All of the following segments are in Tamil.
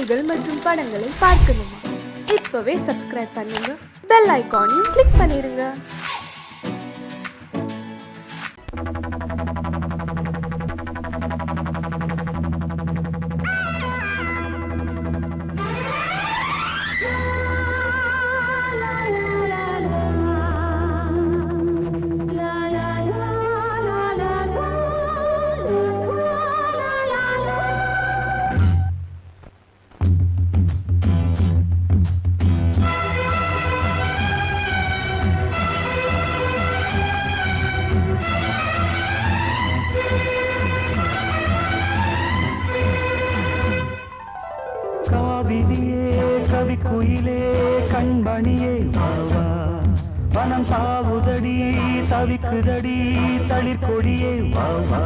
செய்திகள் மற்றும் படங்களை பார்க்கணுமா? இப்பவே சப்ஸ்கிரைப் பண்ணுங்க, பெல் ஐகானையும் கிளிக் பண்ணிருங்க. கவி குயிலே கண்மணியே வாவா, வனம் தாவுதடி தவிக்குதடி தளிர்கொடியே வாவா.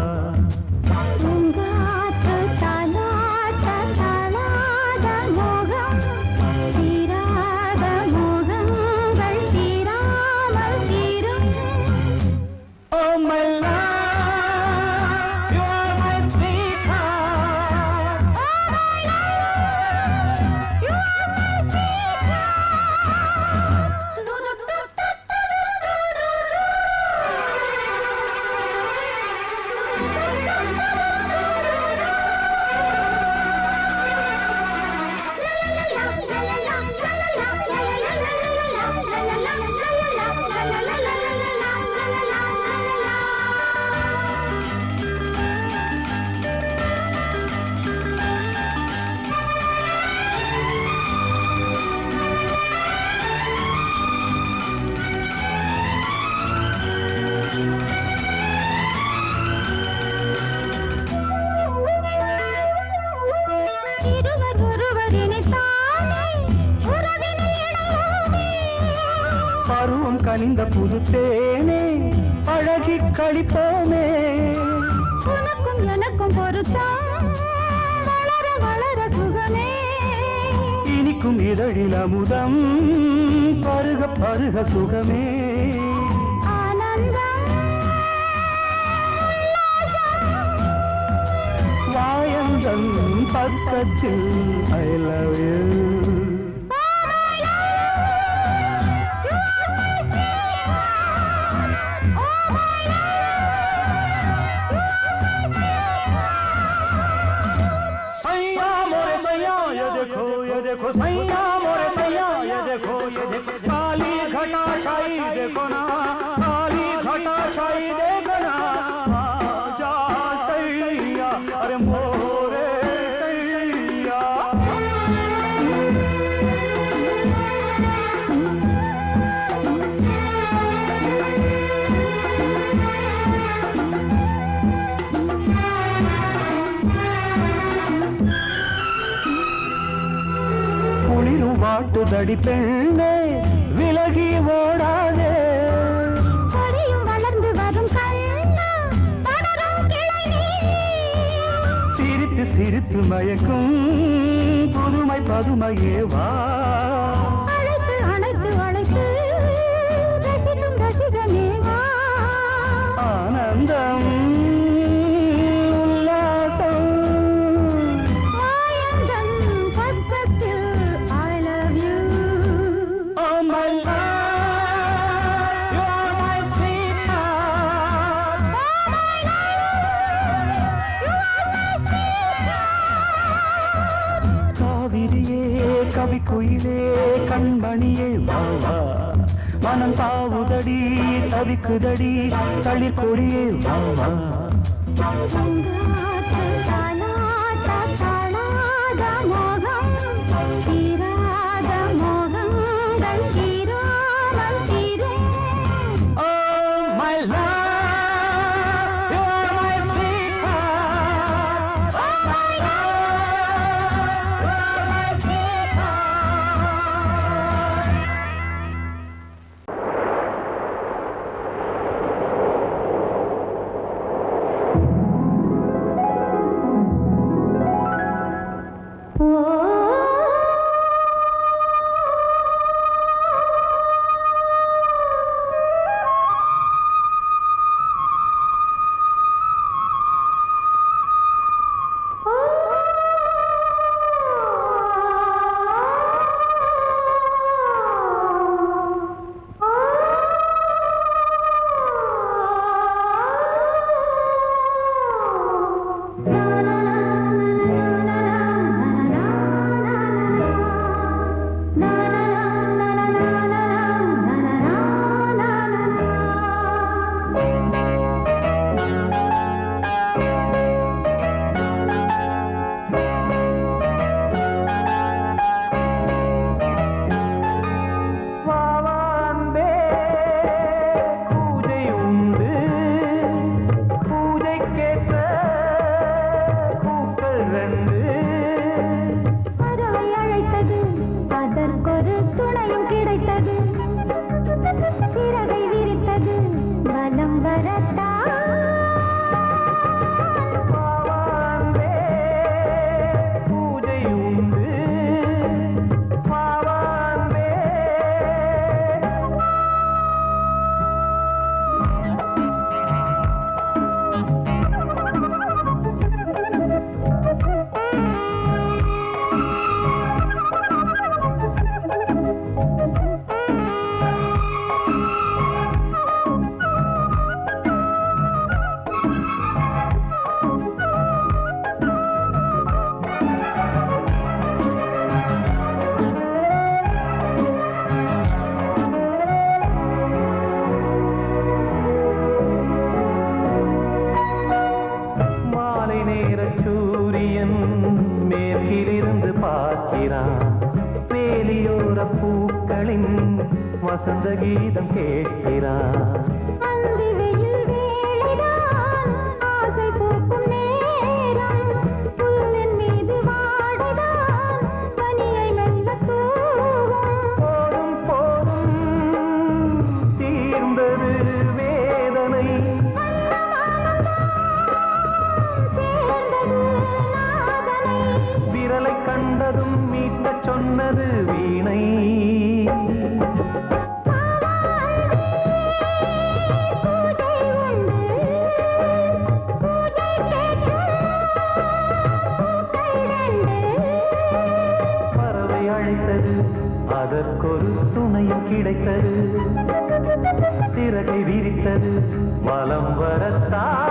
பருவம் கனிந்த புது தேனே அழகி கழிப்போமே, உனக்கும் எனக்கும் பொருத்தம் வளர வளர சுகமே, இனிக்கும் இதழில் அமுதம் பருக பருக சுகமே. வாயந்தன் பக்கத்தில் I love you. देखो सैया मोरे सैया, ये देखो काली घटा छाई, देखो ना काली घटा छाई, देखो ना जा सैया, अरे मोरे सैया. வாட்டுதடி பெண்ணே விலகி ஓடாதே, செடியும் வளர்ந்து வரும் கண்ணா படரும் கிளை, சிரித்து சிரித்து மயக்கும் புதுமை பதுமையே வா, அழைத்து அழைத்து அழைத்து ரசிக்கும் ரசிகனே வா. ஆனந்தம் கவி குயிலே கண்மணியே வாவா, மனம் தாவுதடி தவிக்குதடி தளிர்கொடியே வாவா. நின்று பார்க்கிறான். வேலியோர பூக்களின் வசந்த கீதம் கேட்கிறான். அந்தி வெயில் வேளைதான் ஆசை பூக்கும் நேரம். புல்லின் மீது வாடைதான் பனியை மெல்ல தூவும். போதும் போதும் தீர்ந்தது வேதனை. சேர்ந்தது நாதனை. விரலை கண்டதும் மீட்டச் சொன்னது வீணை. பறவை அழைத்தது, அதற்கொரு துணையும் கிடைத்தது. சிறகை விரித்தது, வலம் வரத்தான்.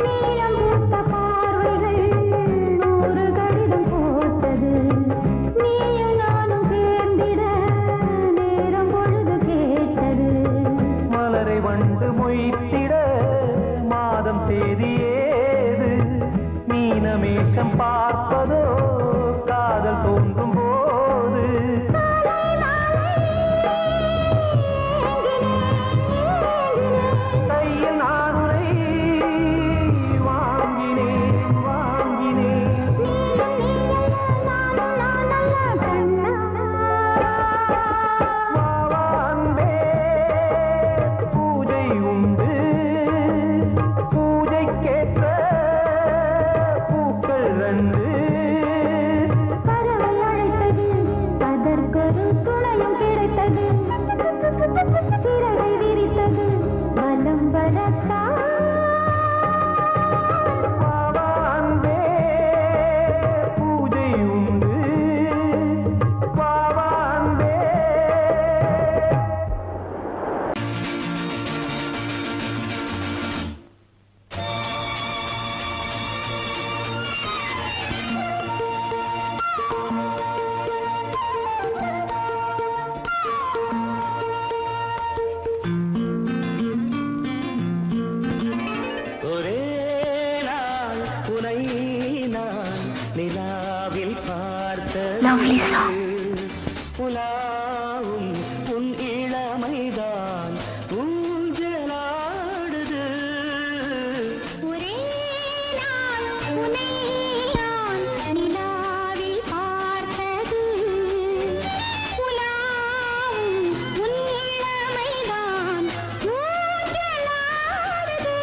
நீலம் பூத்த பார்வைகள் நூறு கடிதம் போட்டது. நீயும் நானும் சேர்ந்திட நேரம் பொழுது கேட்டது. மலரை வண்டு மொய்த்திட மாதம் தேதி ஏது? மீனமேஷம் பார்ப்பதோ காதல் தோன்றும் போது. கையில் நானுரை வாங்கினேன் வாங்கினேன். வாவான்பே பூஜை உண்டு, பூஜைக்கேற்ற பூக்கள் ரெண்டு. பறவை அழைத்தது, அதற்கொரு துணையும் கிடைத்தது. சிறகை விரித்தது, வலம் வரத்தான். வாவான்பே பூஜை உண்டு, வாவான்பே. ஒரே நாள் உனை நான் நிலாவில் பார்த்தது. உலாவும் உன் இளமைதான் ஊஞ்சலாடுது. ஒரே நாள் உன்னை நான் நிலாவில் பார்த்தது. உலாவும் உன் இளமைதான் ஊஞ்சலாடுது.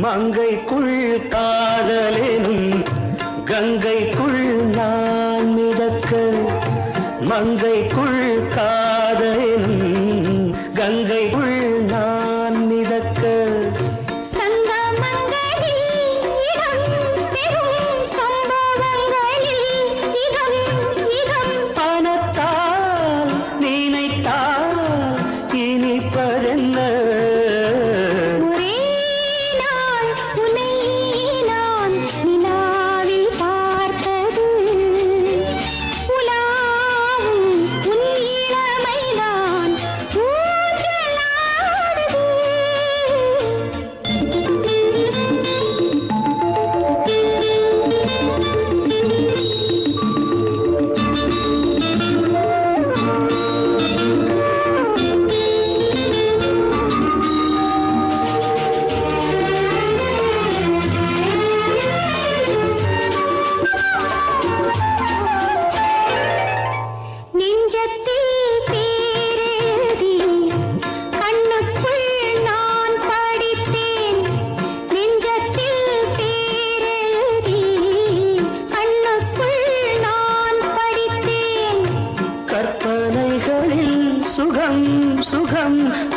மங்கைக்குள் காதலெனும் கங்கைக்குள் நான் மிதக்க. மங்கைக்குள் காதலெனும் கங்கைக்குள் நான் மிதக்க. சங்கமங்களில் இடம் பெறும் சம்பவங்களில் இதம் இதம். பணத்தால் நினைத்தால் இனிப்பதென்ன? ஒரே நாள் உன்னை நான் நிலாவில் பார்த்தது. உலாவும் உன் இளமைதான்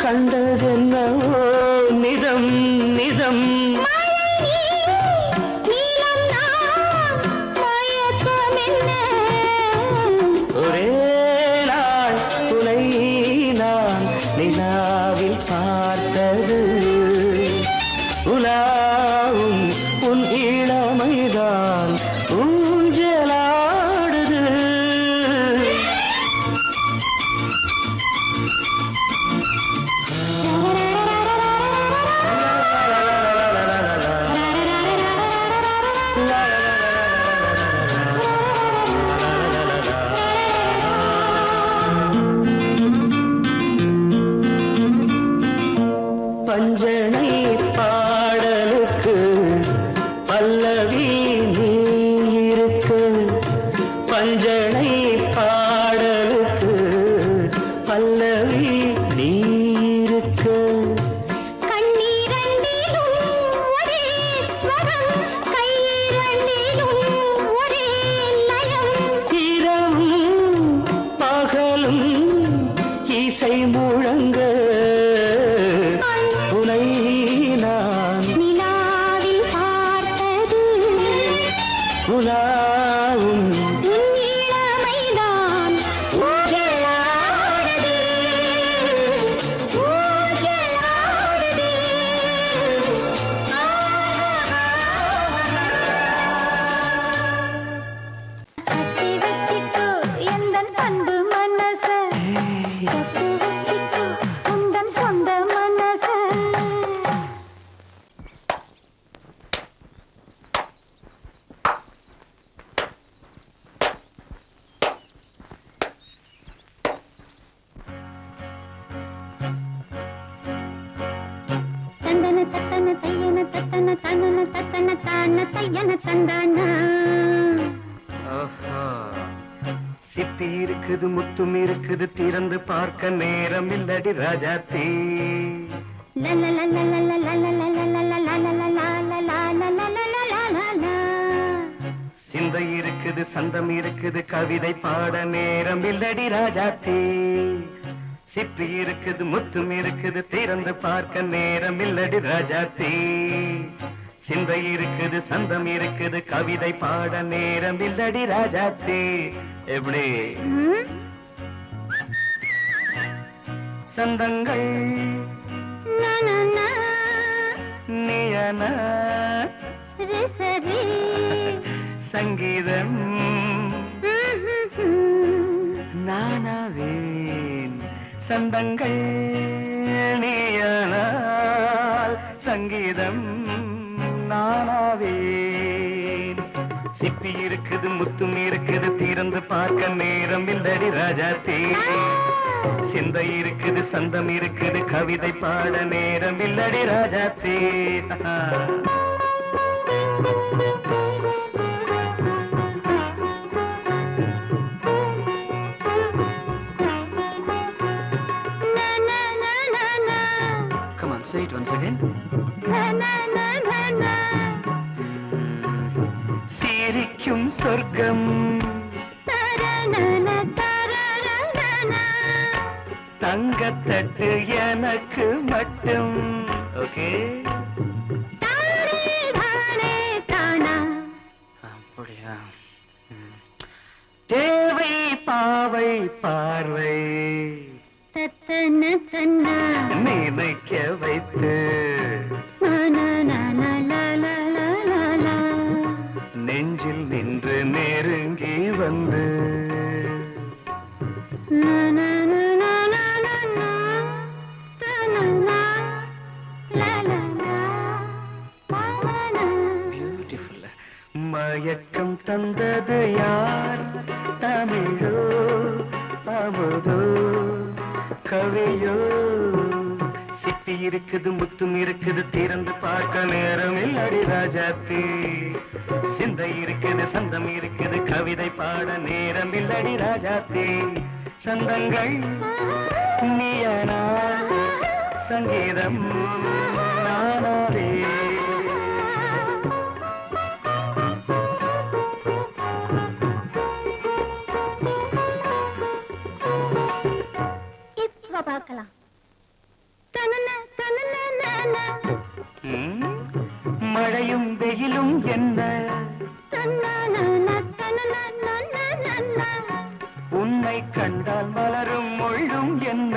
கண்டதென்னவோ நிதம் நிதம் ஒரே நாள் உனை நான் நிலாவில் பார்த்தது உலாவும் உன் இளமைதான் ஊஞ்சலாடுது பஞ்சனை பாடலுக்கு பல்லவி நீ இருக்க பஞ்சனை பாடலுக்கு பல்லவி நீ இருக்க இரவும் பகலும் இசை முழங்க உனை நான் நிலாவில் பார்த்தது உலாவும் உன் இளமைதான் ஊஞ்சலாடுது ஊஞ்சலாடுது கட்டி வச்சிக்கோ எந்தன் பண்பு மனச கட்டி வச்சிக்கோ உந்தன் சொந்த மனச தந்தன தத்தன தையன தத்தன தனன தத்தன தான தையன தந்தானா சிப்பி இருக்குது முத்தும் இருக்குது திறந்து பார்க்க நேரம் இல்லடி ராஜாத்தி சிந்தை இருக்குது சந்தம் இருக்குது கவிதை பாட நேரம் இல்லடி ராஜாத்தி சிப்பி இருக்குது முத்தும் இருக்குது திறந்து பார்க்க நேரம் இல்லடி ராஜாத்தி சிந்தை இருக்குது சந்தம் இருக்குது கவிதை பாட நேரம் இல்லடி ராஜாத்தி எப்படி சந்தங்கள் நீயன சங்கீதம் நானாவேன் சந்தங்கள் நீயனால் சங்கீதம் நானாவேன் சிப்பி இருக்குது முத்தும் இருக்குது திறந்து பார்க்க நேரம் இல்லடி ராஜாத்தே சிந்தை இருக்குது சந்தம் இருக்குது கவிதை பாட நேரம் இல்லடி ராஜாத்தே Come on, say it once again. சிரிக்கும் சொர்க்கம் தங்கத்தட்டு எனக்கு மட்டும் ஓகே அப்படியா தேவை பாவை பார்வை நினைக்க வைத்து நெஞ்சில் நின்று நெருங்கி வந்து பியூட்டிஃபுல் மயக்கம் தந்தது யார் தமிழோ அமுதோ கவியோ சிப்பி இருக்குது முத்தும் இருக்குது திறந்து பார்க்க நேரம் இல்லடி ராஜாத்தி சிந்தை இருக்குது சந்தம் இருக்குது கவிதை பாட நேரம் இல்லடி ராஜாத்தி சந்தங்கள் நீயனா சங்கீதம் நானாவே பார்க்கலாம் மழையும் வெயிலும் என்ன உன்னை கண்டால் மலரும் முள்ளும் என்ன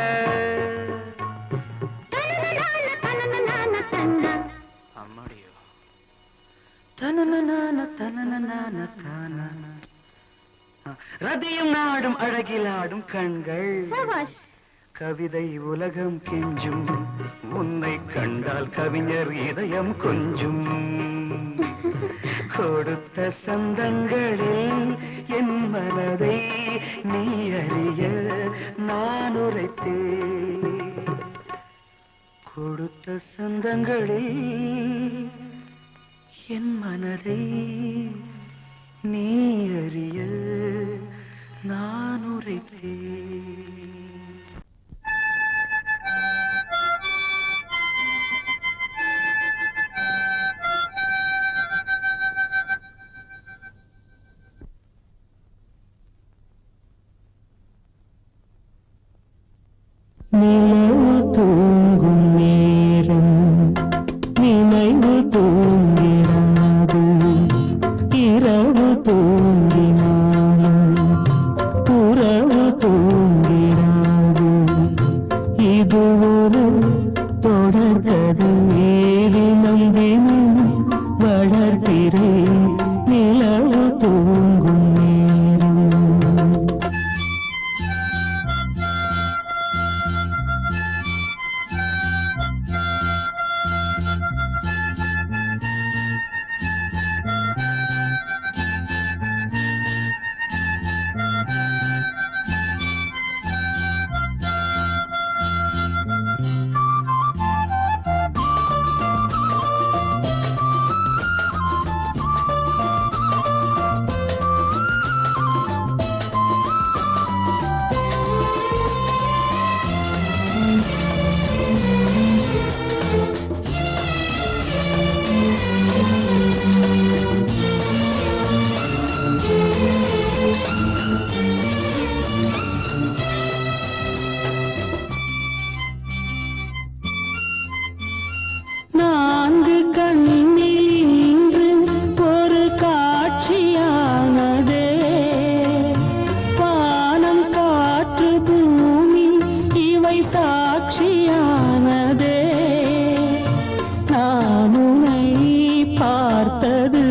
அம்மாடியோ ரதியும் நாடும் அழகிலாடும் கண்கள் கவிதை உலகம் கெஞ்சும் உன்னை கண்டால் கவிஞர் இதயம் கொஞ்சும் கொடுத்த சந்தங்களில் என் மனதை நீ அறிய நான் உரைத்தேன் கொடுத்த சந்தங்களில் என் மனதை நீ அறிய நான் உரைத்தேன் நிலவு தூங்கும் நேரம் நினைவு தூங்கிடாது இரவு தூங்கினாலும் உறவு தூங்கிடாது இது ஒரு தொடர்கதை தினம் தினம் வளர்கிறேன் நிலவு தூங்கும் நேரம் நான்கு கண்ணில் இன்று ஒரு காட்சியானதே வானம் காற்று பூமி இவை சாட்சியானதே நான் உன்னை பார்த்தது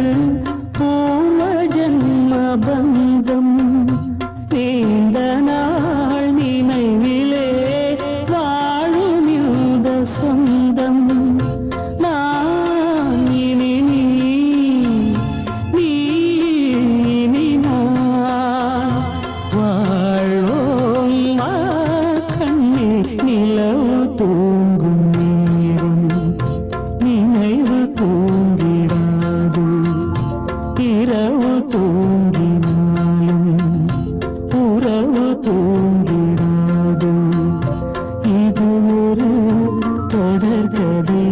பூர்வ ஜன்ம பந்தம் நீண்ட நாள் நினைவிலே வாழும் இந்த சொந்தம் நான் இனி நீ இனி நான் வாழ்வோம் வா கண்ணே நிலவு தூங்கும் நேரம் நினைவு தூங்கிடாது இரவு தூங்கினாலும் உறவு தூங்கிடாது இது ஒரு தொடர்கதை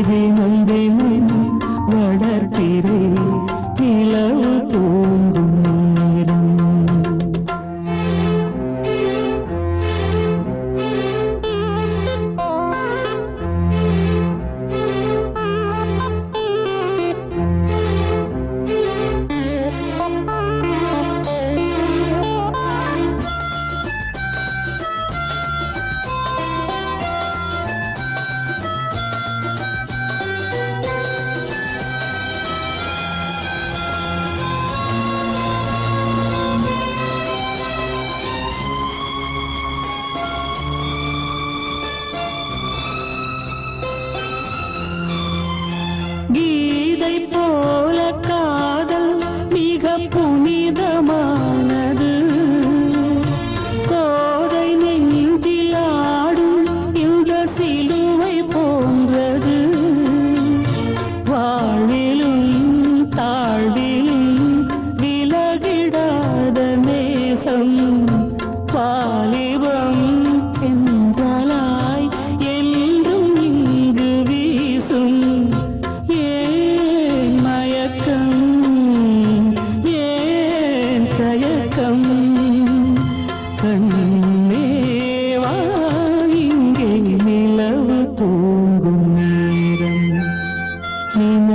தினம் தினம் வளர்க்கிறேன் நிலவு தூங்கும் நேரம்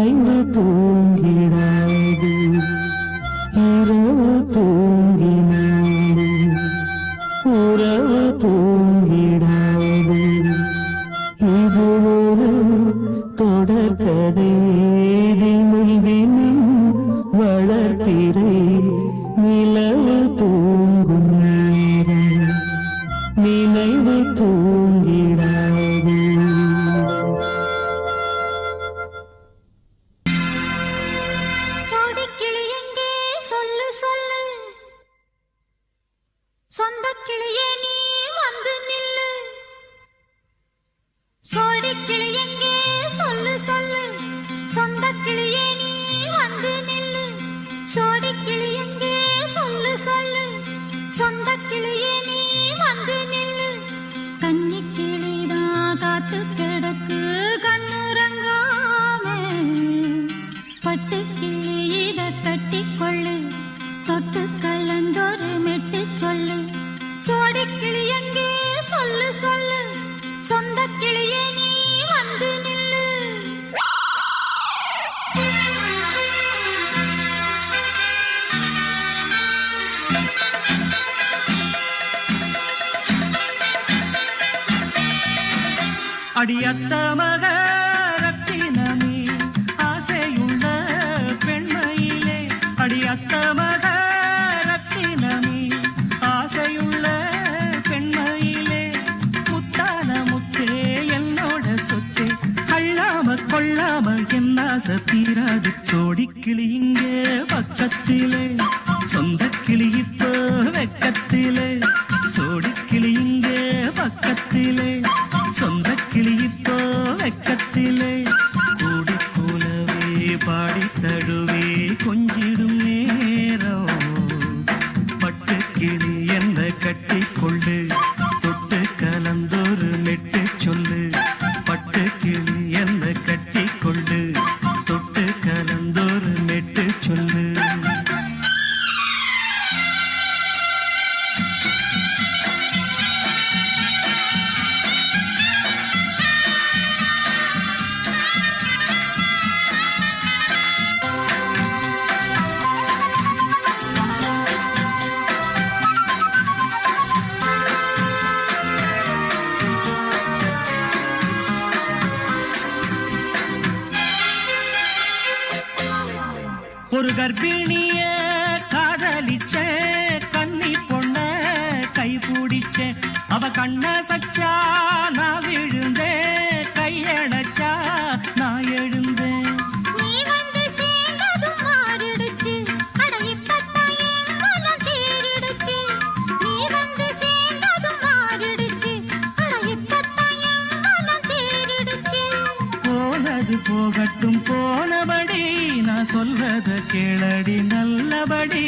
நினைவு தூங்கிடாது இரவு தூங்கினாலும் உறவு தூங்கிடாது இது ஒரு தொடர்கதை தினம் தினம் வளர்ப்பிறை நிலவு தூங்கும் நேரம் நினைவு தூங்கிடாது. சோடிக்கிளி எங்கே சொல்லு சொல்லு சொந்தக் கிளியே நீ வந்து நில்லு சோடிக்கிளி எங்கே சொல்லு சொல்லு சொந்தக் கிளியே நீ வந்து நில்லு சோடிக்கிளி எங்கே சொல்லு சொல்லு சொந்தக் கிளியே நீ வந்து நில்லு கன்னிக் கிளிதான் காத்து கிடக்கு கண்ணுறங்காமே பட்டு கிளி இத கட்டிக்கொள்ளு தொட்டு கலந்தொரு மெட்டு சொல்லு சோடிக் கிளி எங்கே சொல்லு சொல்லு சொந்தக் கிளியே நீ வந்து நில்லு. அடியத்த மக ரத்தினமே ஆசையுள்ள பெண்மையிலே அடியத்த மக ரத்தினமே ஆசையுள்ள பெண்மையிலே முத்தான முத்தே என்னோட சொத்தே அள்ளாம கொள்ளாம என்ன தீராது சோடிக்கிளி இங்கே பக்கத்திலே சொந்தக்கிளி இப்போ வெக்கத்திலே சோடிக்கிளி இங்கே பக்கத்திலே சொந்தக்கிளி இப்போ வெக்கத்திலே கூடி கூலவே பாடி தழுவே கொஞ்சிடும் நேரம் பட்டு கிளி என்ன கட்டிக்கொள்ளு தொட்டு கலந்தொரு மெட்டு சொல்லு பட்டு கிளி என்ன கட்டிக்கொள்ளு தொட்டு கலந்தொரு மெட்டு சொல்லு. ஒரு கர்ப்பிணிய காதலிச்ச கண்ணி பொண்ண கை பிடிச்ச அவ கண்ண சச்சா நான் விழுந்தேன் கையடைச்சா நான் எழுந்தேன் நீ வந்து சேர்ந்ததும் மாறிடுச்சு அட இப்பத்தான் என் மனம் தேறிடுச்சு நீ வந்து சேர்ந்ததும் மாறிடுச்சு அட இப்பத்தான் என் மனம் தேறிடுச்சு போனது போகட்டும் போனபடி நான் சொல்றத கேளடி நல்லபடி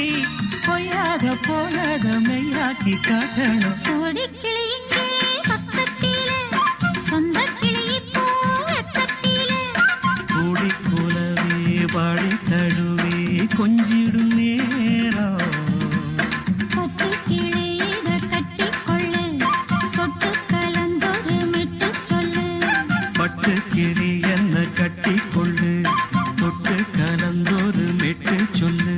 பொய்யாக போனத மெய்யாக்கி காட்டணும் சோடிக் கிளி இங்கே பக்கத்திலே சொந்தக் கிளி இப்போ வெக்கத்திலே கூடி கூலவே பாடி தழுவே கொஞ்சிடும் நேரம் பட்டு கிளி இத கட்டிக்கொள்ளு தொட்டு கலந்தொரு மெட்டு சொல்லு பட்டு கிளி என்ன கட்டிக்கொள்ளு தொட்டு கலந்தொரு மெட்டு சொல்லு.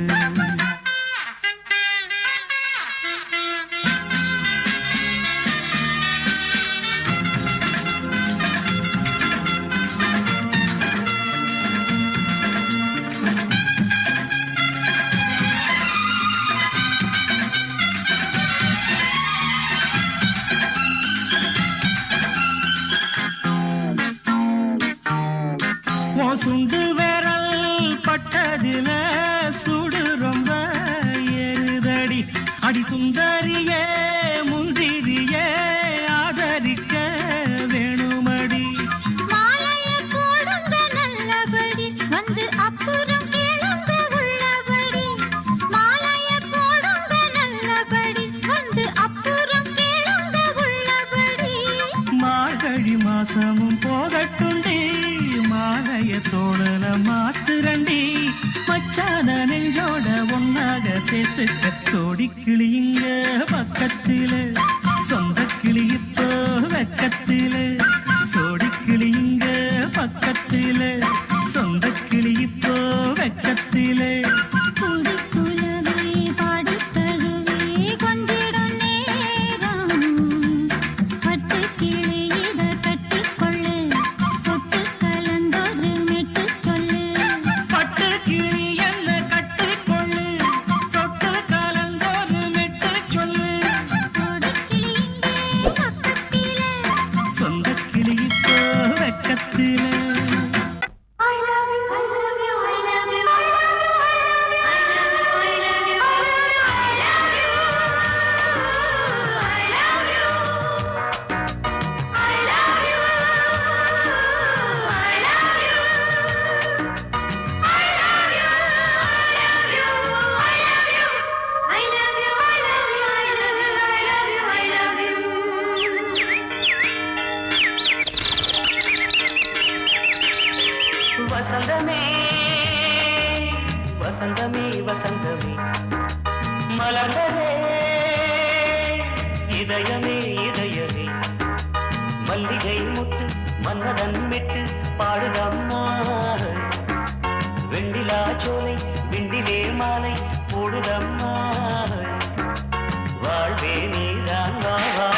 சுண்டு விரல் பட்டதில சுடு ரொம்ப ஏறுதடி அடி சுந்தரியே முந்திரியே ஆதரிக்க வேணுமடி மாலைய போடுங்க நல்லபடி வந்து அப்புறம் கேளுங்க உள்ளபடி மாலைய போடுங்க நல்லபடி வந்து அப்புறம் கேளுங்க உள்ளபடி மார்கழி மாசமும் போகட்டுண்டி மாலைய தோழல மாத்துரண்டி மச்சான நெஞ்சோட ஒன்னாக சேர்த்துக்க சோடிக்கிளி இங்க பக்கத்திலே சொந்தக்கிளி இப்போ வெக்கத்திலே சோடிக்கிளி இங்க பக்கத்திலே சொந்தக்கிளி வசந்தமே வசந்தமே மலர்ந்ததே இதயமே இதயமே மல்லிகை முட்டு மன்னதன் விட்டு பாடுதம்மா வெண்ணிலா சோலை விண்டிலே மாலை போடுதம்மா வாழ்வே நீதான் வா வா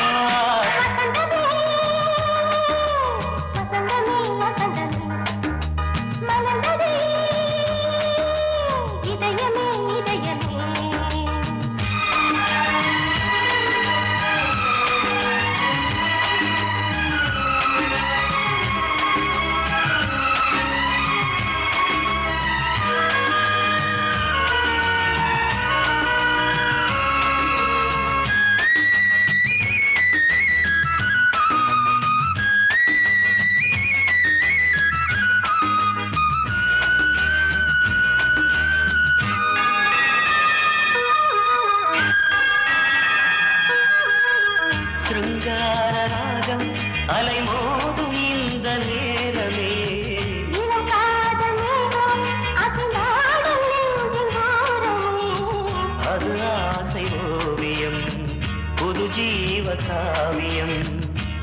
காவியம்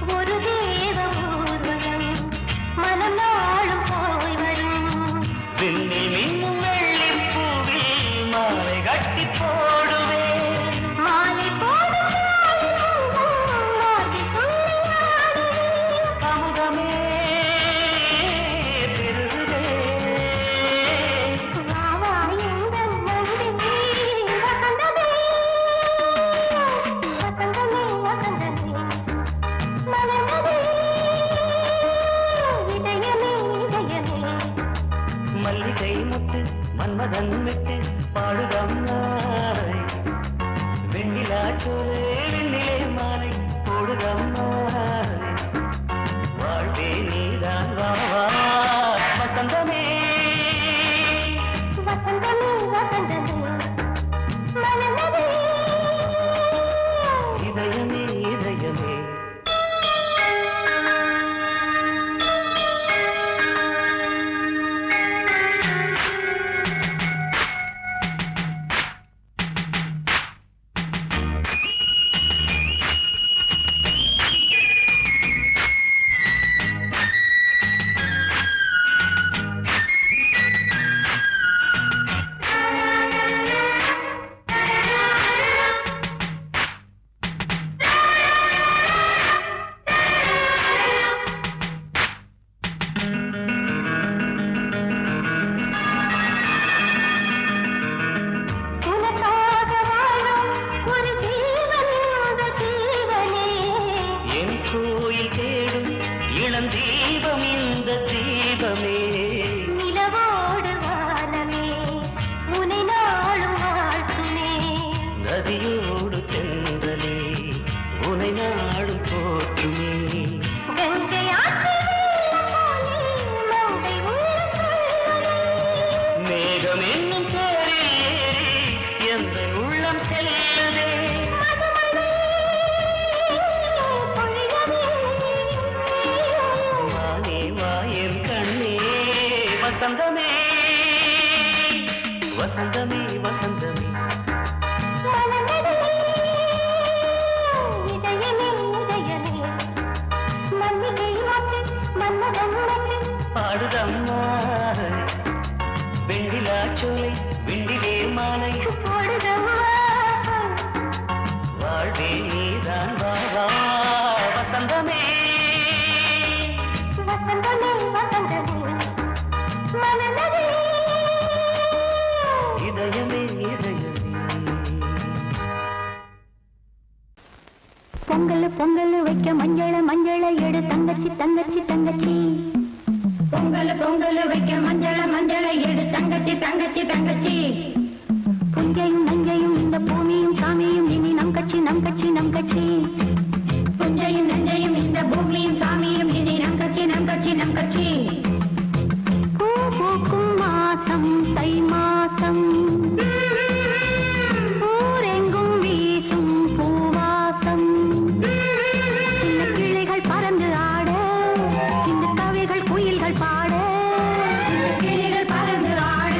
ஒரு தேவ ஊர்வலம் மனம் நாளும் போய் வரும் விண்ணில் மின்னும் வெள்ளிப்பூவில் மாலை கட்டி போடுவேன் மாலை போடும் அமுதமே பெருகுதே மல்லிகை முட்டு மன்மதன் விட்டு பாடுதம்மாய் வெண்ணிலா சோலை வெண்ணிலே மாலை போடுதம்மாய் வாழ்வே நீதான் வா வா வசந்தமே வசந்தமே வசந்தமே மலர்ந்ததே இதயமே இதயமே தீபம் இந்த தீபமே நிலவோடு வானமே உனை நாளும் வாழ்த்துமே நதியோடு தென்றலே உனை நாடும் போற்றுமே கங்கை மேகம் என்னும் தேரில் ஏறி எந்த உள்ளம் செல்லுதே வசந்தமே வசந்தமே வசந்தமே இதயமே இதயமே மல்லிகை மட்டு மன்மதன் மட்டு பாடுதம்மா வெண்ணிலா சோலை விண்டிலே மாலை போடுதம்மா வாழ்வே நீதான் வா வா வசந்தமே வசந்தமே வசந்தமே மலர்ந்ததே இதயமே இதயமே பொங்கல் பொங்கல் வைக்க மஞ்சள மஞ்சள எடு தங்கச்சி தங்கச்சி தங்கச்சி பொங்கல் பொங்கல் வைக்க மஞ்சள மஞ்சள எடு தங்கச்சி தங்கச்சி தங்கச்சி புஞ்சையும் நஞ்சையும் இந்த பூமியும் சாமியும் இனி நம் கட்சி நம் கட்சி நம் கட்சி புஞ்சையும் நஞ்சையும் இந்த பூமியும் சாமியும் இனி நம் கட்சி நம் கட்சி நம் கட்சி பூ பூக்கும் மாசம் தை மாசம் ஊரெங்கும் வீசும் பூவாசம் சின்ன கிளிகள் பறந்து ஆட சின்ன கவிகள் குயில்கள் பாட சின்ன கிளிகள் பறந்து ஆட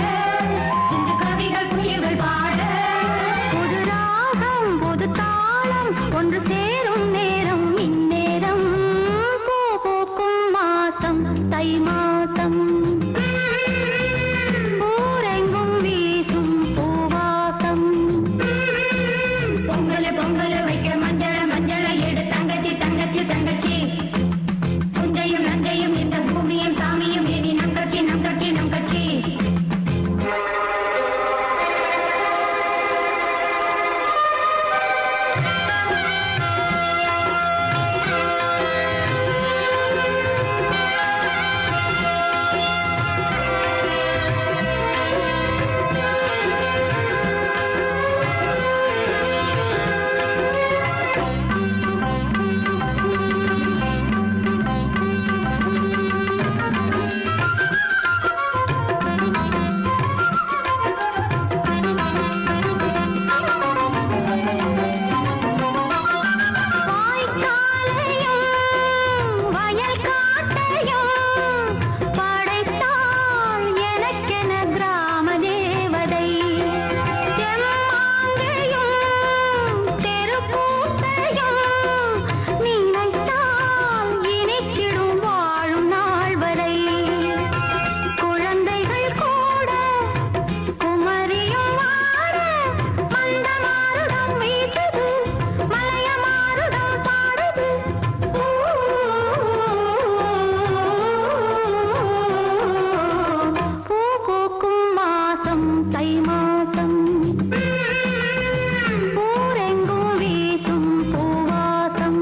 தை மாசம் ஊரெங்கும் வீசும் பூவாசம்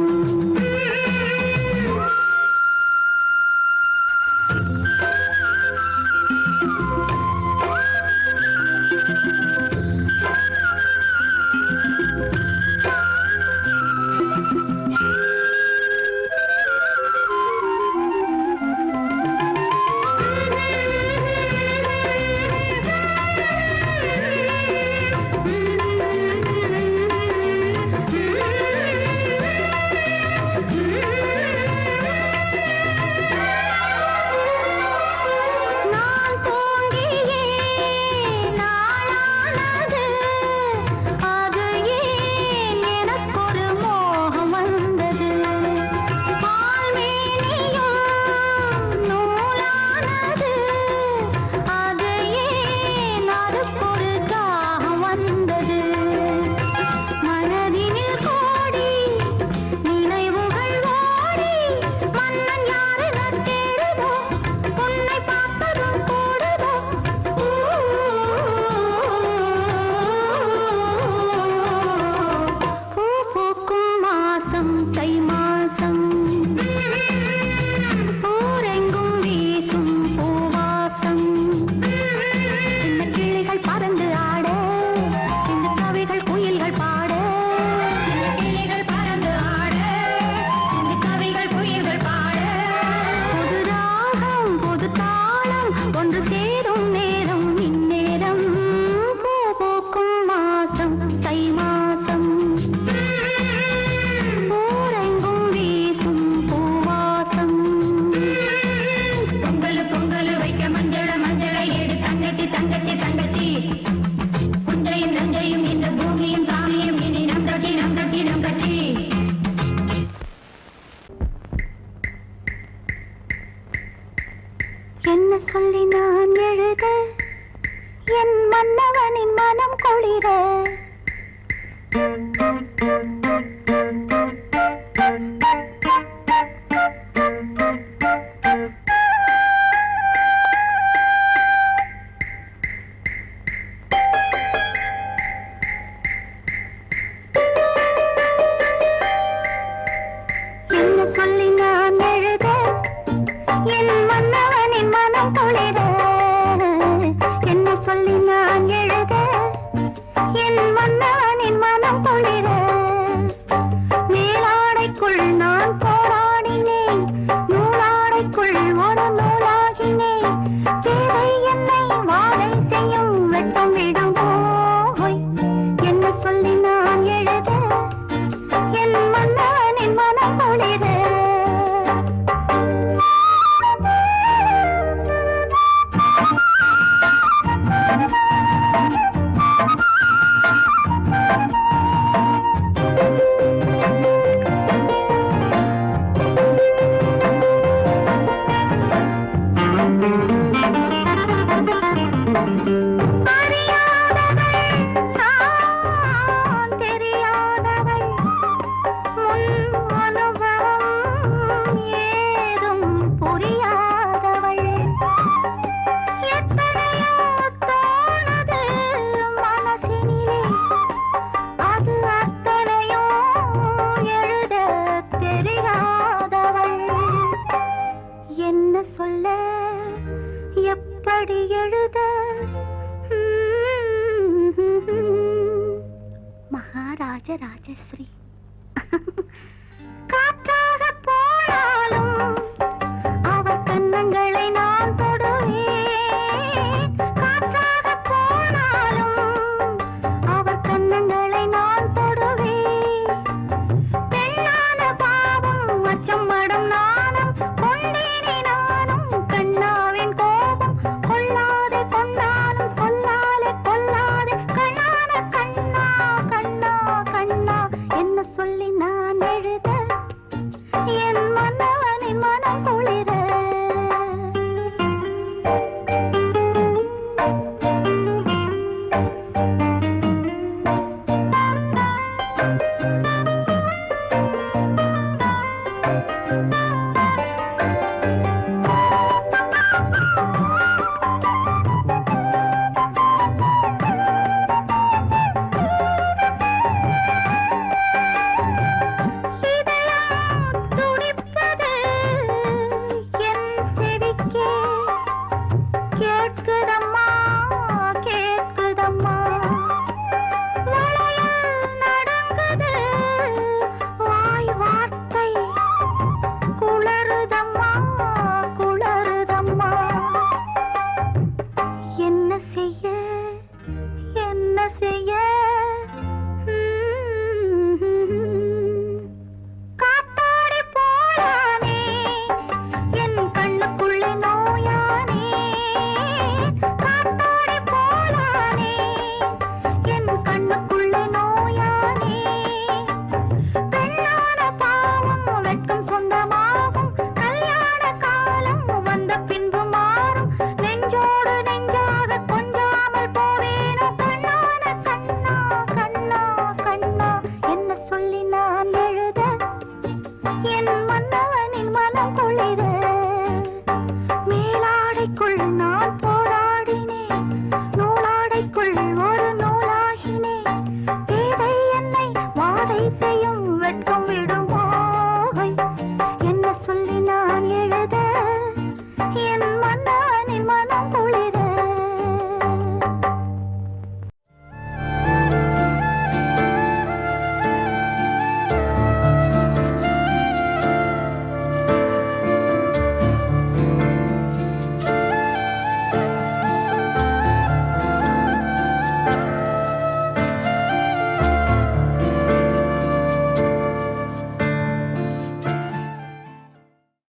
ஒன்று சேரும் நேரம் இந்நேரம் பூ பூக்கும் மாசம் தை மாசம் ஊரெங்கும் வீசும் பூவாசம் பொங்கல் பொங்கல் வைக்க மஞ்சளை எடு தங்கச்சி தங்கச்சி தங்கச்சி புஞ்சையும் நஞ்சையும் இந்த பூமியும் சாமியும் இனி நம் கட்சி நம் கட்சி நம் கட்சி என்ன சொல்லி நான் எழுத என் மன்னவனின் மனம் குளிர என்ன சொல்லி நான் எழுத என் மன்னவனின் மனம் குளிர என்ன சொல்லி நான் எழுத என் மன்னவனின் மனம் குளிர மேலாடைக்குள் நான் போராடினேன் நூலாடைக்குள் ஒரு நூலாகினேன் தேவை என்னை வாழை செய்யும் வெட்டம் விடும் போய் என்ன சொல்லி நான் எழுத என் மன்னவனின் மனம் குளிர சொல்ல எப்படி எழுத மகாராஜ ராஜஸ்ரீ